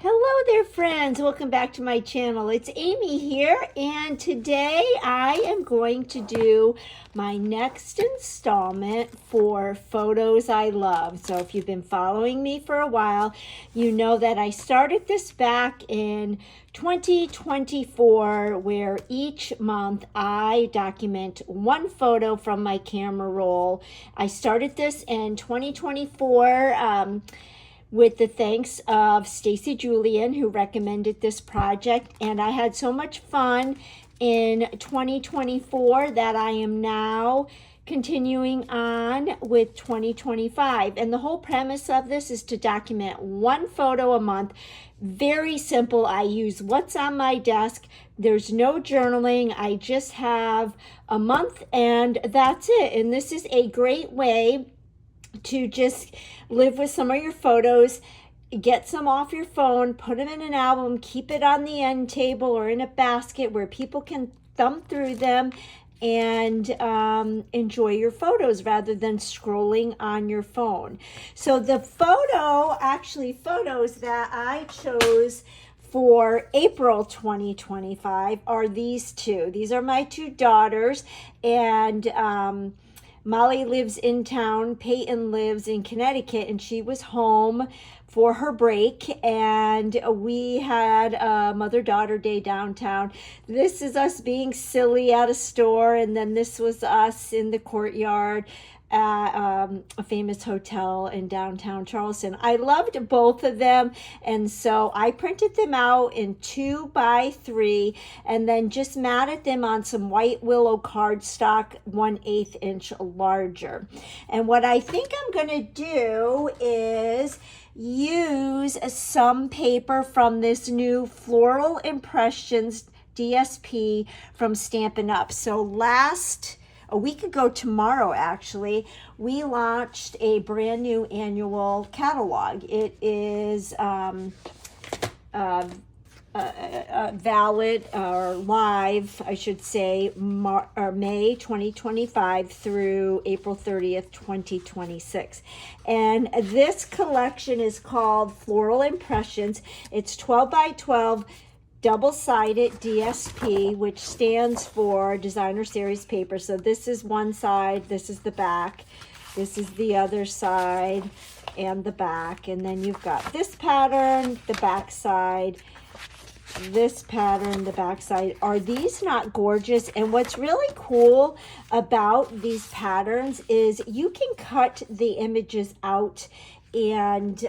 Hello there, friends. Welcome back to my channel. It's Amy here, and today I am going to do my next installment for Photos I Love. So if you've been following me for a while, you know that I started this back in 2024, where each month I document one photo from my camera roll. I started this in 2024, with the thanks of Stacy Julian, who recommended this project. And I had so much fun in 2024 that I am now continuing on with 2025. And the whole premise of this is to document one photo a month. Very simple. I use what's on my desk. There's no journaling. I just have a month and that's it. And this is a great way to just live with some of your photos, get some off your phone, put them in an album, keep it on the end table or in a basket where people can thumb through them and enjoy your photos rather than scrolling on your phone. So the photos that I chose for April 2025 are these two. These are my two daughters, and Molly lives in town, Peyton lives in Connecticut, and she was home for her break, and we had a mother-daughter day downtown. This is us being silly at a store, and then this was us in the courtyard at a famous hotel in downtown Charleston. I loved both of them, and so I printed them out in 2x3 and then just matted them on some white willow cardstock 1/8 inch larger. And what I think I'm gonna do is use some paper from this new Floral Impressions DSP from Stampin' Up. So a week ago tomorrow, actually, we launched a brand new annual catalog. It is valid or live, I should say, May 2025 through April 30th, 2026. And this collection is called Floral Impressions. It's 12x12 double-sided DSP, which stands for Designer Series Paper. So this is one side, this is the back, this is the other side and the back, and then you've got this pattern, the back side, this pattern, the back side. Are these not gorgeous? And what's really cool about these patterns is you can cut the images out and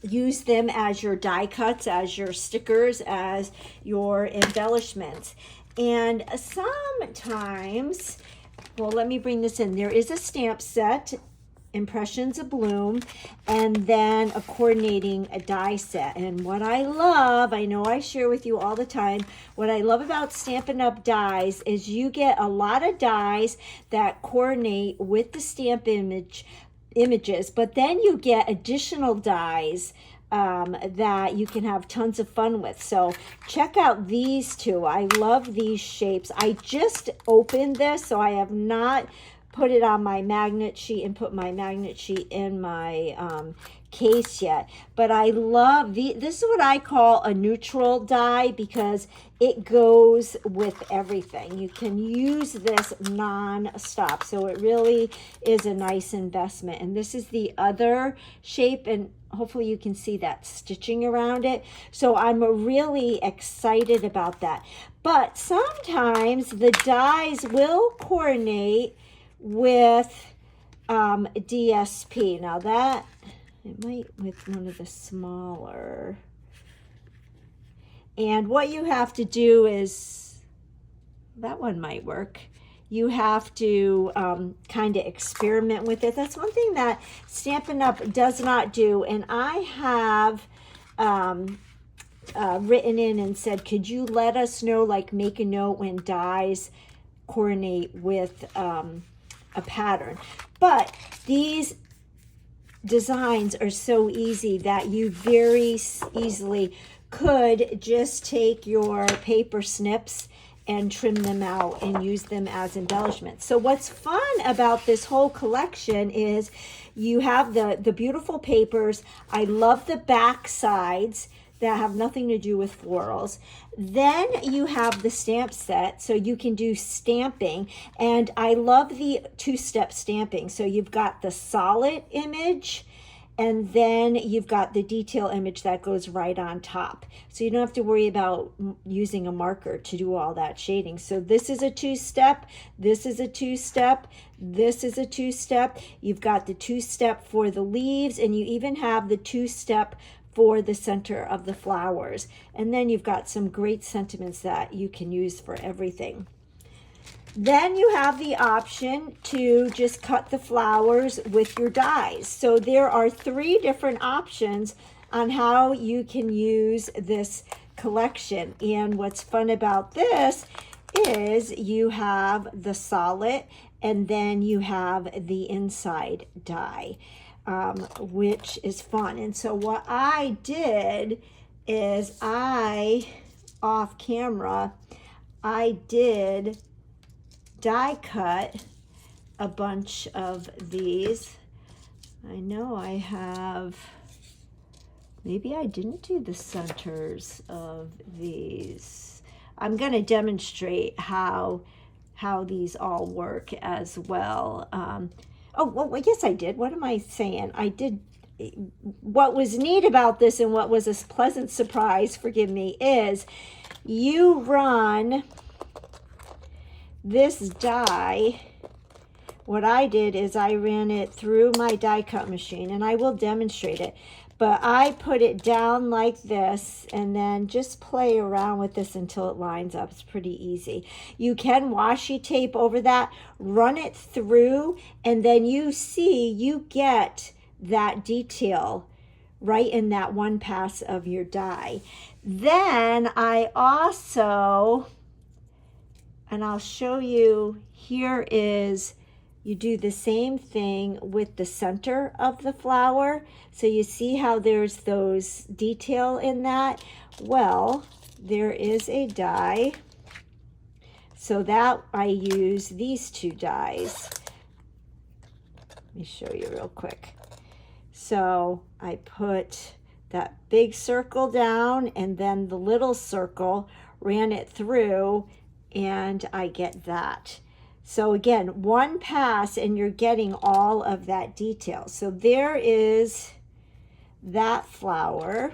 use them as your die cuts, as your stickers, as your embellishments. And sometimes, well, let me bring this in. There is a stamp set, Impressions of Bloom, and then a coordinating die set. And what I love, I know I share with you all the time, what I love about Stampin' Up! Dies is you get a lot of dies that coordinate with the stamp images, but then you get additional dies that you can have tons of fun with. So check out these two. I love these shapes. I just opened this, so I have not put it on my magnet sheet and put my magnet sheet in my case yet, but I love this is what I call a neutral die because it goes with everything. You can use this non-stop, so it really is a nice investment. And this is the other shape, and hopefully you can see that stitching around it. So I'm really excited about that. But sometimes the dies will coordinate with DSP. Now that it might with one of the smaller, and what you have to do is, that one might work, you have to kind of experiment with it. That's one thing that Stampin' Up! Does not do. And I have written in and said, could you let us know, like make a note when dies coordinate with a pattern. But these designs are so easy that you very easily could just take your paper snips and trim them out and use them as embellishments. So what's fun about this whole collection is you have the beautiful papers. I love the back sides that have nothing to do with florals. Then you have the stamp set, so you can do stamping. And I love the two-step stamping. So you've got the solid image, and then you've got the detail image that goes right on top. So you don't have to worry about using a marker to do all that shading. So this is a two-step, this is a two-step, this is a two-step. You've got the two-step for the leaves, and you even have the two-step for the center of the flowers. And then you've got some great sentiments that you can use for everything. Then you have the option to just cut the flowers with your dies. So there are 3 different options on how you can use this collection. And what's fun about this is you have the solid, and then you have the inside die, which is fun. And so what I did is off camera, I did die cut a bunch of these. I know I have, maybe I didn't do the centers of these. I'm going to demonstrate how these all work as well. Oh, well, yes, I did. What am I saying? I did. What was neat about this, and what was a pleasant surprise, forgive me, is you run this die. What I did is I ran it through my die cut machine, and I will demonstrate it, but I put it down like this and then just play around with this until it lines up. It's pretty easy. You can washi tape over that, run it through, and then you see you get that detail right in that one pass of your die. Then I also, and I'll show you, here is, you do the same thing with the center of the flower. So you see how there's those detail in that? Well, there is a die. So that I use these 2 dies. Let me show you real quick. So I put that big circle down and then the little circle, ran it through, and I get that. So again, one pass and you're getting all of that detail. So there is that flower.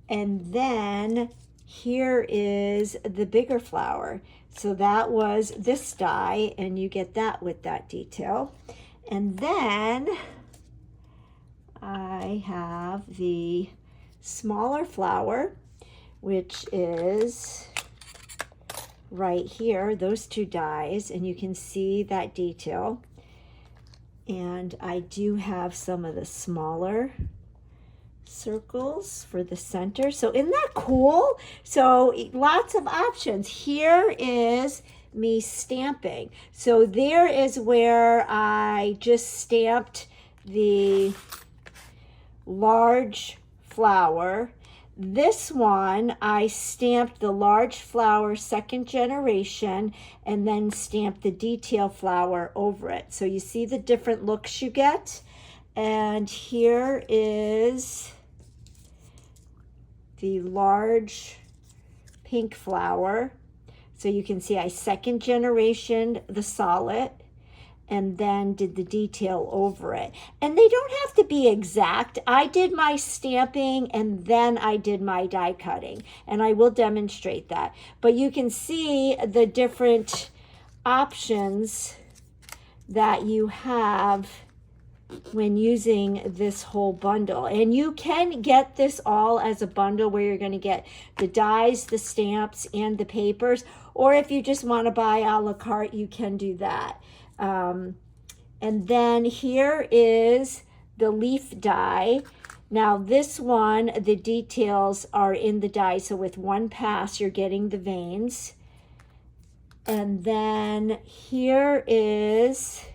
And then here is the bigger flower. So that was this die, and you get that with that detail. And then I have the smaller flower, which is right here, those 2 dies, and you can see that detail. And I do have some of the smaller circles for the center. So isn't that cool? So lots of options. Here is me stamping. So there is where I just stamped the large flower. This one, I stamped the large flower 2nd generation and then stamped the detail flower over it. So you see the different looks you get. And here is the large pink flower. So you can see I 2nd generation the solid and then did the detail over it. And they don't have to be exact. I did my stamping and then I did my die cutting, and I will demonstrate that. But you can see the different options that you have when using this whole bundle. And you can get this all as a bundle where you're going to get the dies, the stamps, and the papers. Or if you just want to buy a la carte, you can do that. And then here is the leaf die. Now this one, the details are in the die. So with one pass, you're getting the veins. And then here is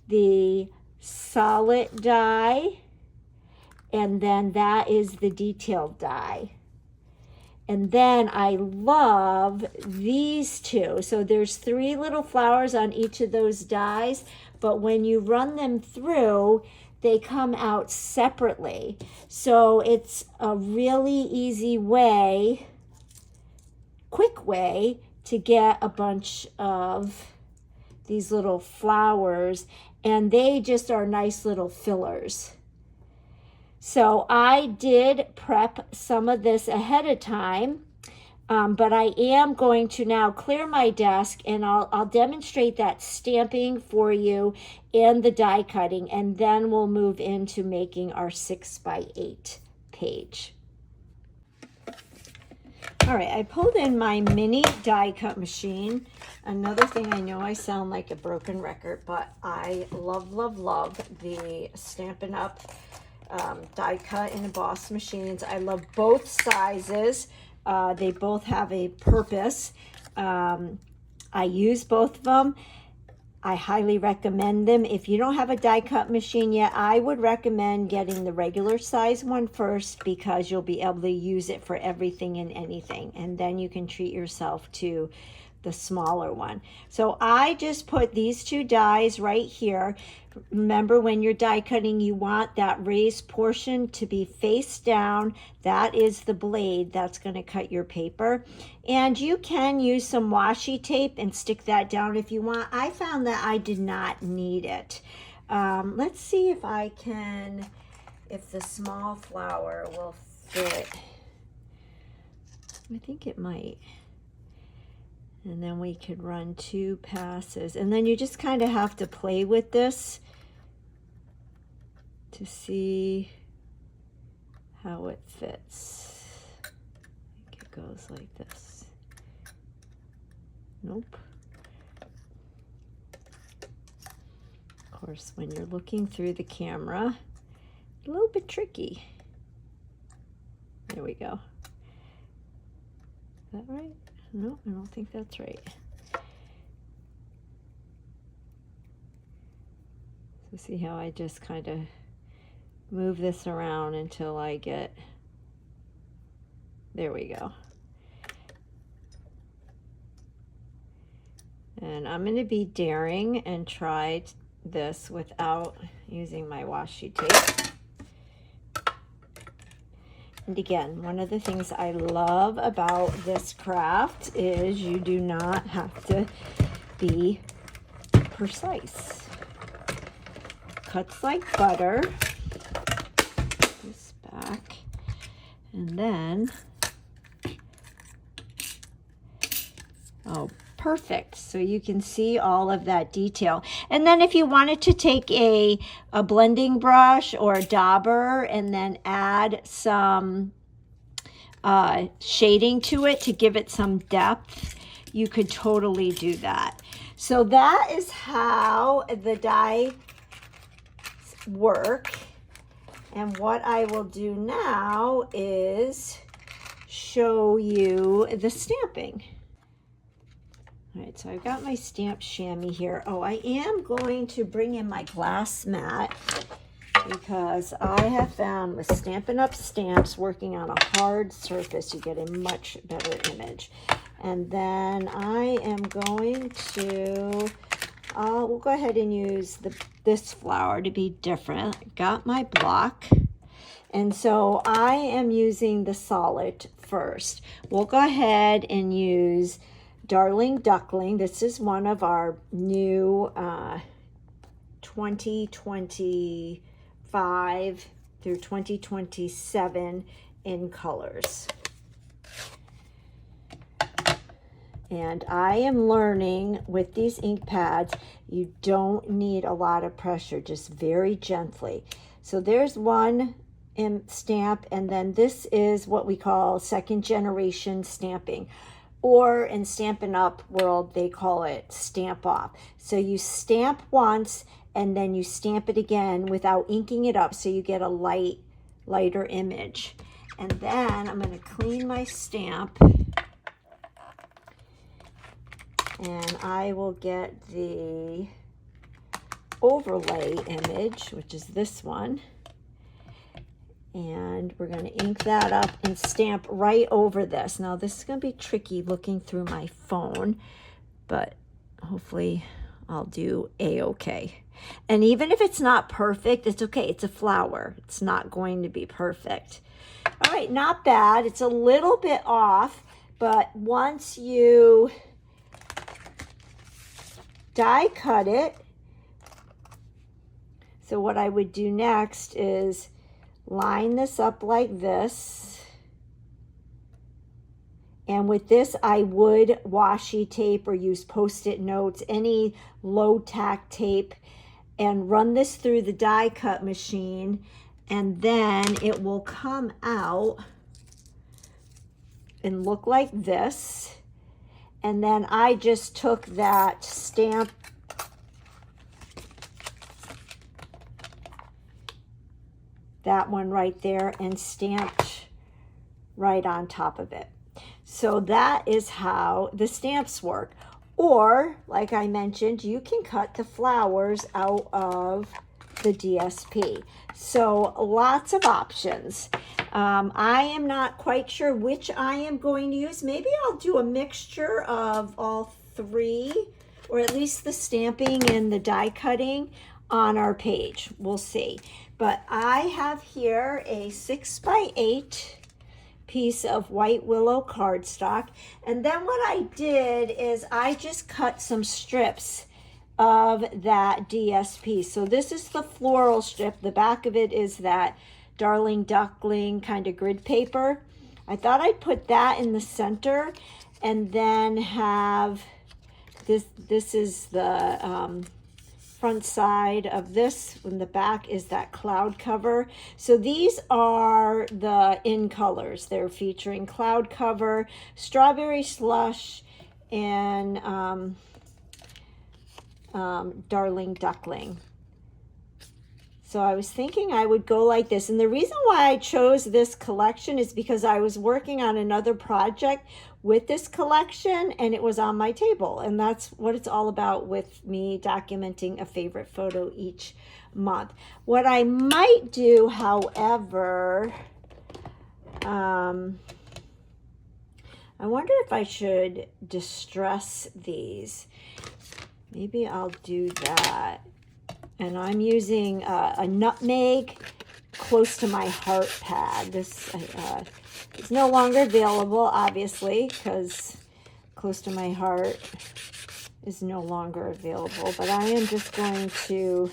the solid die. And then that is the detailed die. And then I love these two. So there's 3 little flowers on each of those dies, but when you run them through, they come out separately. So it's a really easy way, quick way to get a bunch of these little flowers, and they just are nice little fillers. So I did prep some of this ahead of time, but I am going to now clear my desk, and I'll demonstrate that stamping for you and the die cutting, and then we'll move into making our 6x8 page. All right, I pulled in my mini die cut machine. Another thing, I know I sound like a broken record, but I love, love, love the Stampin' Up! Die cut and emboss machines. I love both sizes. They both have a purpose. I use both of them. I highly recommend them. If you don't have a die cut machine yet, I would recommend getting the regular size one first, because you'll be able to use it for everything and anything, and then you can treat yourself to the smaller one. So I just put these 2 dies right here. Remember, when you're die cutting, you want that raised portion to be face down. That is the blade that's going to cut your paper. And you can use some washi tape and stick that down if you want. I found that I did not need it. Let's see if I can, if the small flower will fit. I think it might. And then we could run 2 passes. And then you just kind of have to play with this to see how it fits. I think it goes like this. Nope. Of course, when you're looking through the camera, a little bit tricky. There we go. Is that right? No, I don't think that's right. So see how I just kind of move this around until I get, there we go. And I'm going to be daring and try this without using my washi tape. And again, one of the things I love about this craft is you do not have to be precise. Cuts like butter. This back. And then, oh, perfect. So you can see all of that detail. And then if you wanted to take a blending brush or a dauber and then add some shading to it to give it some depth, you could totally do that. So that is how the die work. And what I will do now is show you the stamping. All right, so I've got my stamp chamois here. Oh, I am going to bring in my glass mat, because I have found with Stampin' Up! Stamps, working on a hard surface, you get a much better image. And then I am going to, we'll go ahead and use this flower to be different. I got my block. And so I am using the solid first. We'll go ahead and use Darling Duckling. This is one of our new 2025 through 2027 in colors. And I am learning with these ink pads, you don't need a lot of pressure, just very gently. So there's one stamp, and then this is what we call 2nd generation stamping. Or in Stampin' Up! World, they call it stamp off. So you stamp once and then you stamp it again without inking it up, so you get a lighter image. And then I'm going to clean my stamp, and I will get the overlay image, which is this one. And we're going to ink that up and stamp right over this. Now this is going to be tricky looking through my phone, but hopefully I'll do a-okay. And even if it's not perfect, it's okay. It's a flower. It's not going to be perfect. All right, not bad. It's a little bit off, but once you die cut it, so what I would do next is line this up like this. And with this, I would washi tape or use Post-it notes, any low tack tape, and run this through the die cut machine. And then it will come out and look like this. And then I just took that stamp that one right there and stamped right on top of it. So that is how the stamps work. Or, like I mentioned, you can cut the flowers out of the DSP. So lots of options. I am not quite sure which I am going to use. Maybe I'll do a mixture of all three, or at least the stamping and the die cutting on our page. We'll see. But I have here a 6x8 piece of white willow cardstock. And then what I did is I just cut some strips of that DSP. So this is the floral strip. The back of it is that Darling Duckling kind of grid paper. I thought I'd put that in the center and then have this is the front side of this, and the back is that cloud cover. So these are the in colors. They're featuring cloud cover, strawberry slush, and Darling Duckling. So I was thinking I would go like this. And the reason why I chose this collection is because I was working on another project with this collection and it was on my table. And that's what it's all about with me documenting a favorite photo each month. What I might do, however, I wonder if I should distress these. Maybe I'll do that. And I'm using a Nutmeg Close to My Heart pad. This is no longer available, obviously, because Close to My Heart is no longer available. But I am just going to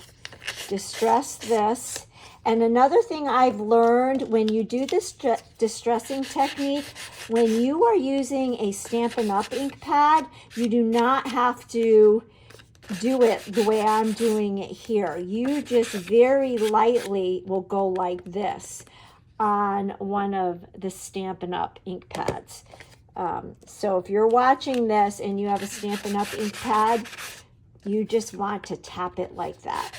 distress this. And another thing I've learned when you do this distressing technique, when you are using a Stampin' Up! Ink pad, you do not have to do it the way I'm doing it here. You just very lightly will go like this on one of the Stampin' Up! Ink pads. So if you're watching this and you have a Stampin' Up! Ink pad, you just want to tap it like that.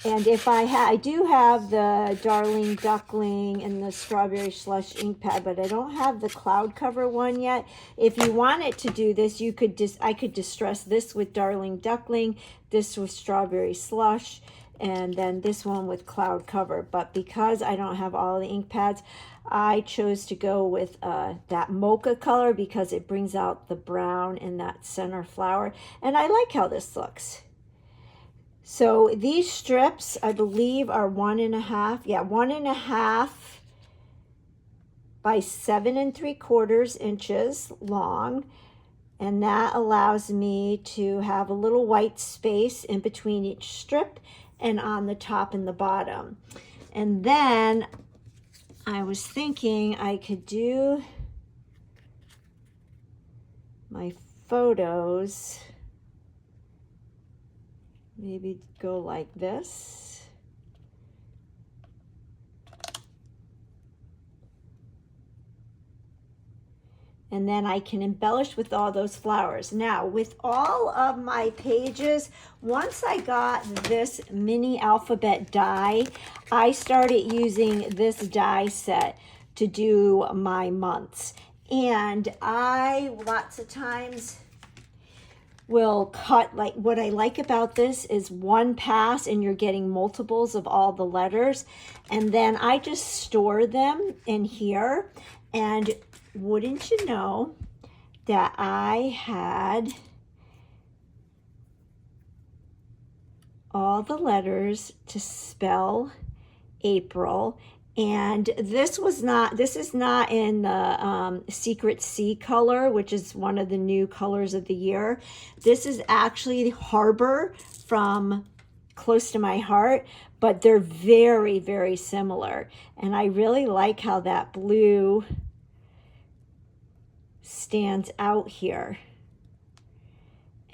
And if I do have the Darling Duckling and the Strawberry Slush ink pad, but I don't have the cloud cover one yet. If you wanted to do this, you could I could distress this with Darling Duckling, this with Strawberry Slush, and then this one with cloud cover. But because I don't have all the ink pads, I chose to go with that mocha color because it brings out the brown in that center flower. And I like how this looks. So these strips, I believe, are 1.5. Yeah, 1.5 by 7 3/4 inches long. And that allows me to have a little white space in between each strip and on the top and the bottom. And then I was thinking I could do my photos. Maybe go like this. And then I can embellish with all those flowers. Now, with all of my pages, once I got this mini alphabet die, I started using this die set to do my months. And I, lots of times, will cut, like what I like about this is one pass and you're getting multiples of all the letters, and then I just store them in here. And wouldn't you know that I had all the letters to spell April. And this is not in the Secret C color, which is one of the new colors of the year. This is actually Harbor from Close to My Heart, but they're very, very similar. And I really like how that blue stands out here.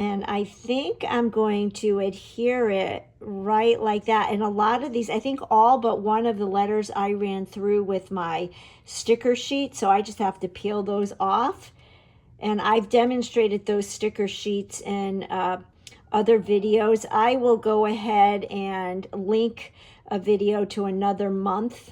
And I think I'm going to adhere it right like that. And a lot of these, I think all but one of the letters I ran through with my sticker sheet. So I just have to peel those off. And I've demonstrated those sticker sheets in other videos. I will go ahead and link a video to another month.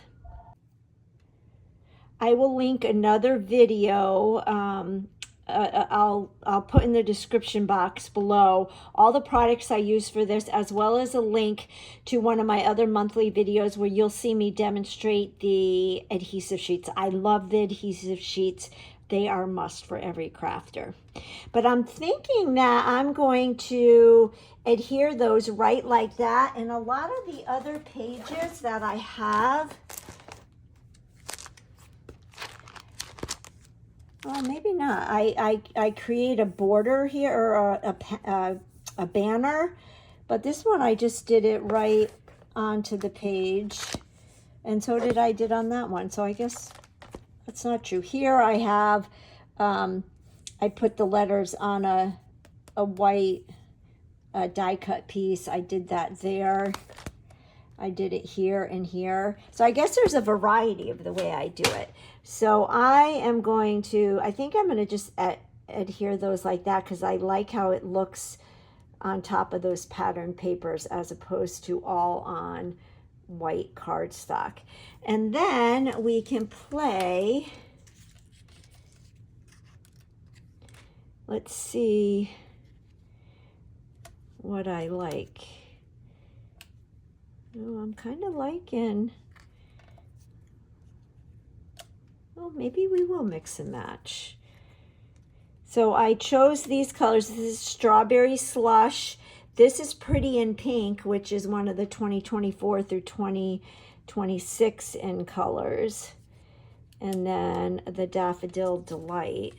I will link another video. I'll put in the description box below all the products I use for this, as well as a link to one of my other monthly videos where you'll see me demonstrate the adhesive sheets. I love the adhesive sheets. They are a must for every crafter. But I'm thinking that I'm going to adhere those right like that. And a lot of the other pages that I have, well, maybe not. I create a border here, or a banner, but this one I just did it right onto the page, and so did on that one. So I guess that's not true. Here I have, I put the letters on a white die cut piece. I did that there. I did it here and here. So I guess there's a variety of the way I do it. So I think I'm going to just adhere those like that, because I like how it looks on top of those pattern papers as opposed to all on white cardstock. And then we can play. Let's see what I like. Oh, I'm kind of liking, well, maybe we will mix and match. So I chose these colors. This is Strawberry Slush. This is Pretty in Pink, which is one of the 2024 through 2026 in colors. And then the Daffodil Delight.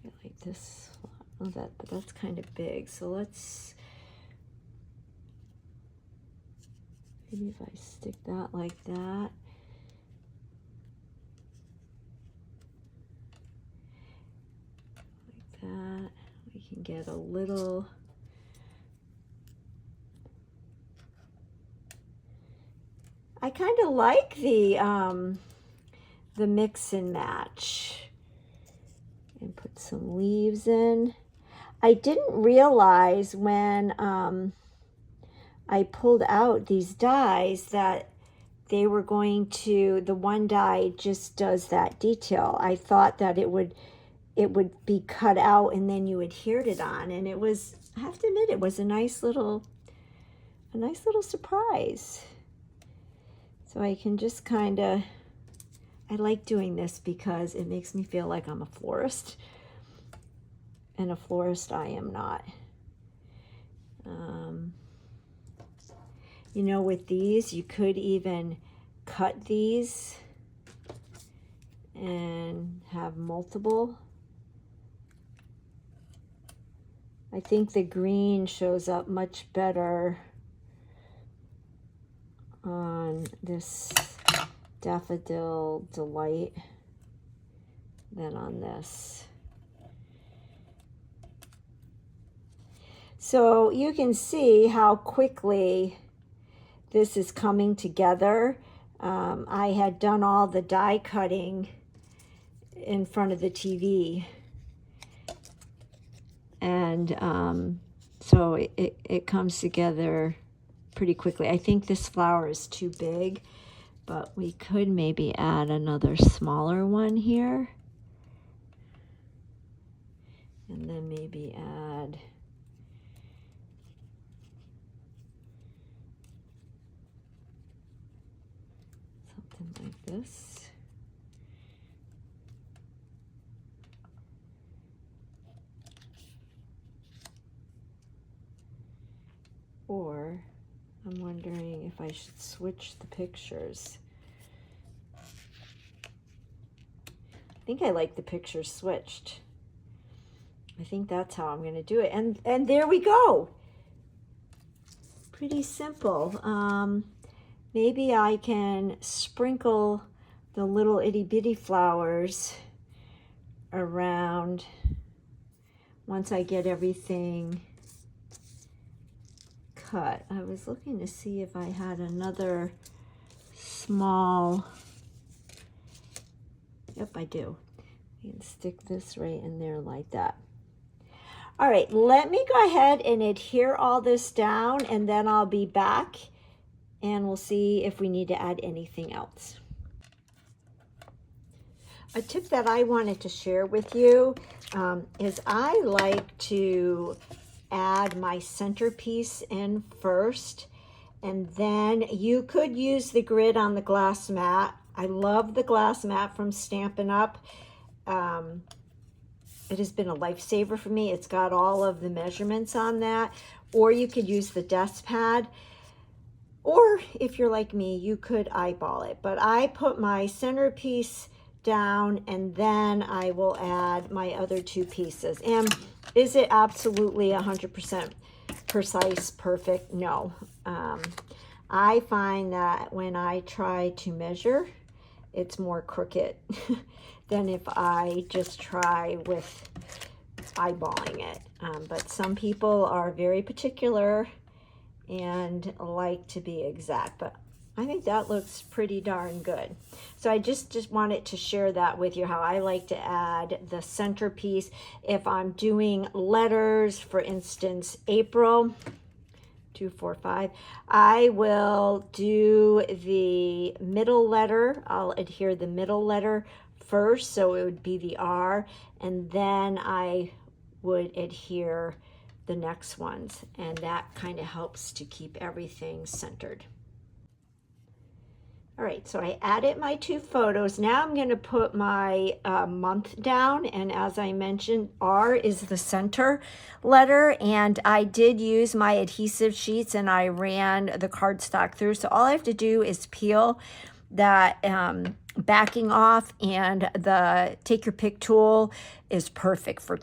I like this. Oh, but that's kind of big. So let's, maybe if I stick that like that. Like that. We can get a little. I kind of like the mix and match. And put some leaves in. I didn't realize when I pulled out these dies that they were going to, the one die just does that detail. I thought that it would be cut out and then you adhered it on, and it was, I have to admit, it was a nice little surprise. So I can just kind of, I like doing this because it makes me feel like I'm a florist, and a florist I am not. You know, with these, you could even cut these and have multiple. I think the green shows up much better on this Daffodil Delight than on this. So you can see how quickly this is coming together. I had done all the die cutting in front of the TV. And so it comes together pretty quickly. I think this flower is too big, but we could maybe add another smaller one here. And then maybe add something like this. Or I'm wondering if I should switch the pictures. I think I like the pictures switched. I think that's how I'm going to do it. And there we go. Pretty simple. Maybe I can sprinkle the little itty bitty flowers around once I get everything cut. I was looking to see if I had another small, yep, I do. I can stick this right in there like that. All right, let me go ahead and adhere all this down, and then I'll be back and we'll see if we need to add anything else. A tip that I wanted to share with you is I like to add my centerpiece in first, and then you could use the grid on the glass mat. I love the glass mat from Stampin' Up. It has been a lifesaver for me. It's got all of the measurements on that. Or you could use the desk pad. Or if you're like me, you could eyeball it. But I put my centerpiece down, and then I will add my other two pieces. And is it absolutely 100% precise, perfect? No. I find that when I try to measure, it's more crooked than if I just try with eyeballing it. But some people are very particular and like to be exact, but I think that looks pretty darn good. So I just wanted to share that with you, how I like to add the centerpiece. If I'm doing letters, for instance, April 245, I will do the middle letter. I'll adhere the middle letter first, so it would be the R, and then I would adhere the next ones, and that kind of helps to keep everything centered. All right, so I added my two photos. Now I'm going to put my month down, and as I mentioned, R is the center letter, and I did use my adhesive sheets and I ran the cardstock through. So all I have to do is peel that backing off, and the take your pick tool is perfect for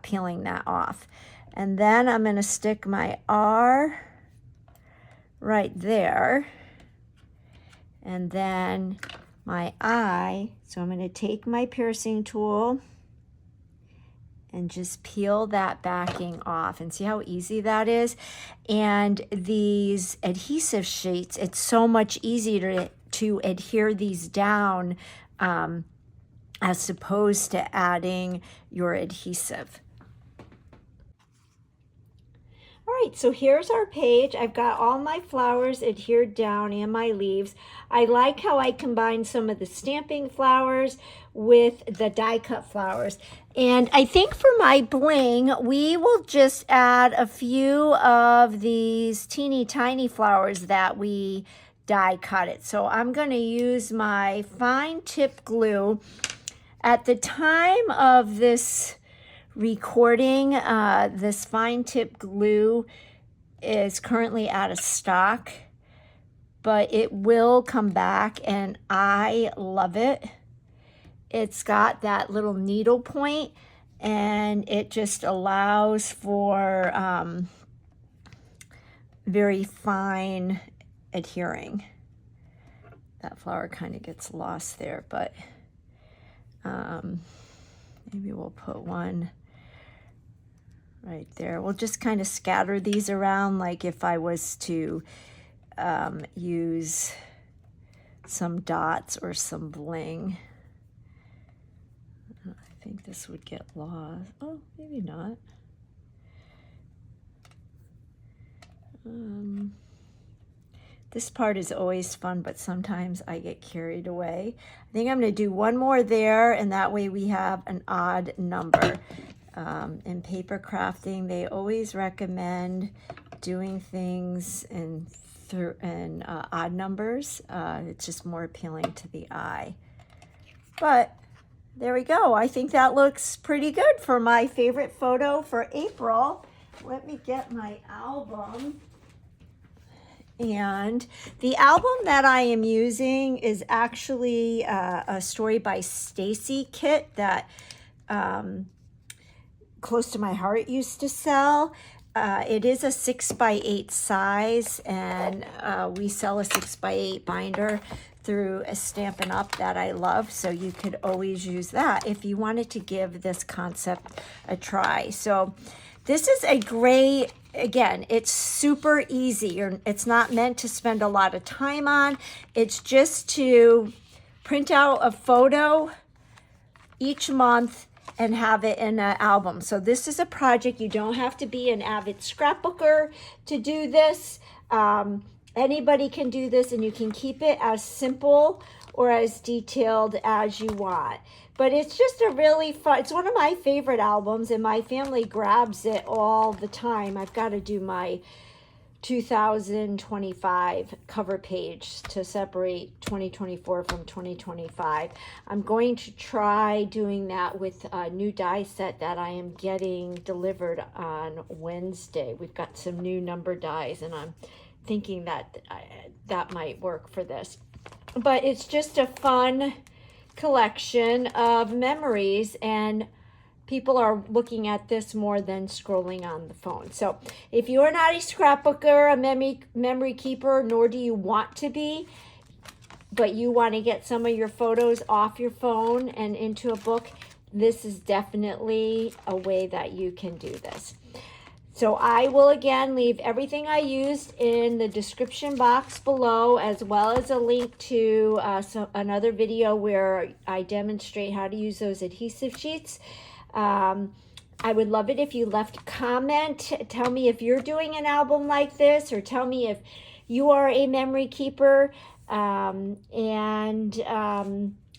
peeling that off. And then I'm going to stick my R right there. And then my eye, so I'm going to take my piercing tool and just peel that backing off, and see how easy that is. And these adhesive sheets, it's so much easier to adhere these down as opposed to adding your adhesive. All right, so here's our page. I've got all my flowers adhered down and my leaves. I like how I combine some of the stamping flowers with the die cut flowers. And I think for my bling, we will just add a few of these teeny tiny flowers that we die cut it. So I'm going to use my fine tip glue. At the time of this recording, this fine tip glue is currently out of stock, but it will come back, and I love it. It's got that little needle point, and it just allows for very fine adhering. That flower kind of gets lost there, but maybe we'll put one right there. We'll just kind of scatter these around, like if I was to use some dots or some bling. I think this would get lost. Oh, maybe not. This part is always fun, but sometimes I get carried away. I think I'm going to do one more there, and that way we have an odd number. in paper crafting, they always recommend doing things in odd numbers. It's just more appealing to the eye. But there we go. I think that looks pretty good for my favorite photo for April. Let me get my album. And the album that I am using is actually a Story by Stacy kit that Close to My Heart used to sell. It is a 6x8 size, and we sell a 6x8 binder through a Stampin' Up! That I love, so you could always use that if you wanted to give this concept a try. So this is a great, again, it's super easy. It's not meant to spend a lot of time on. It's just to print out a photo each month and have it in an album. So this is a project. You don't have to be an avid scrapbooker to do this. Anybody can do this, and you can keep it as simple or as detailed as you want. But it's just a really fun, it's one of my favorite albums, and my family grabs it all the time. I've got to do my 2025 cover page to separate 2024 from 2025. I'm going to try doing that with a new die set that I am getting delivered on Wednesday. We've got some new number dies, and I'm thinking that that might work for this. But it's just a fun collection of memories, and people are looking at this more than scrolling on the phone. So if you're not a scrapbooker, a memory keeper, nor do you want to be, but you want to get some of your photos off your phone and into a book, this is definitely a way that you can do this. So I will again leave everything I used in the description box below, as well as a link to another video where I demonstrate how to use those adhesive sheets. I would love it if you left a comment. Tell me if you're doing an album like this, or tell me if you are a memory keeper.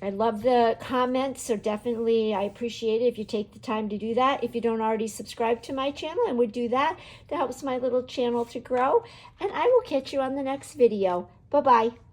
I love the comments, so definitely I appreciate it if you take the time to do that. If you don't already subscribe to my channel and would do that, that helps my little channel to grow. And I will catch you on the next video. Bye-bye.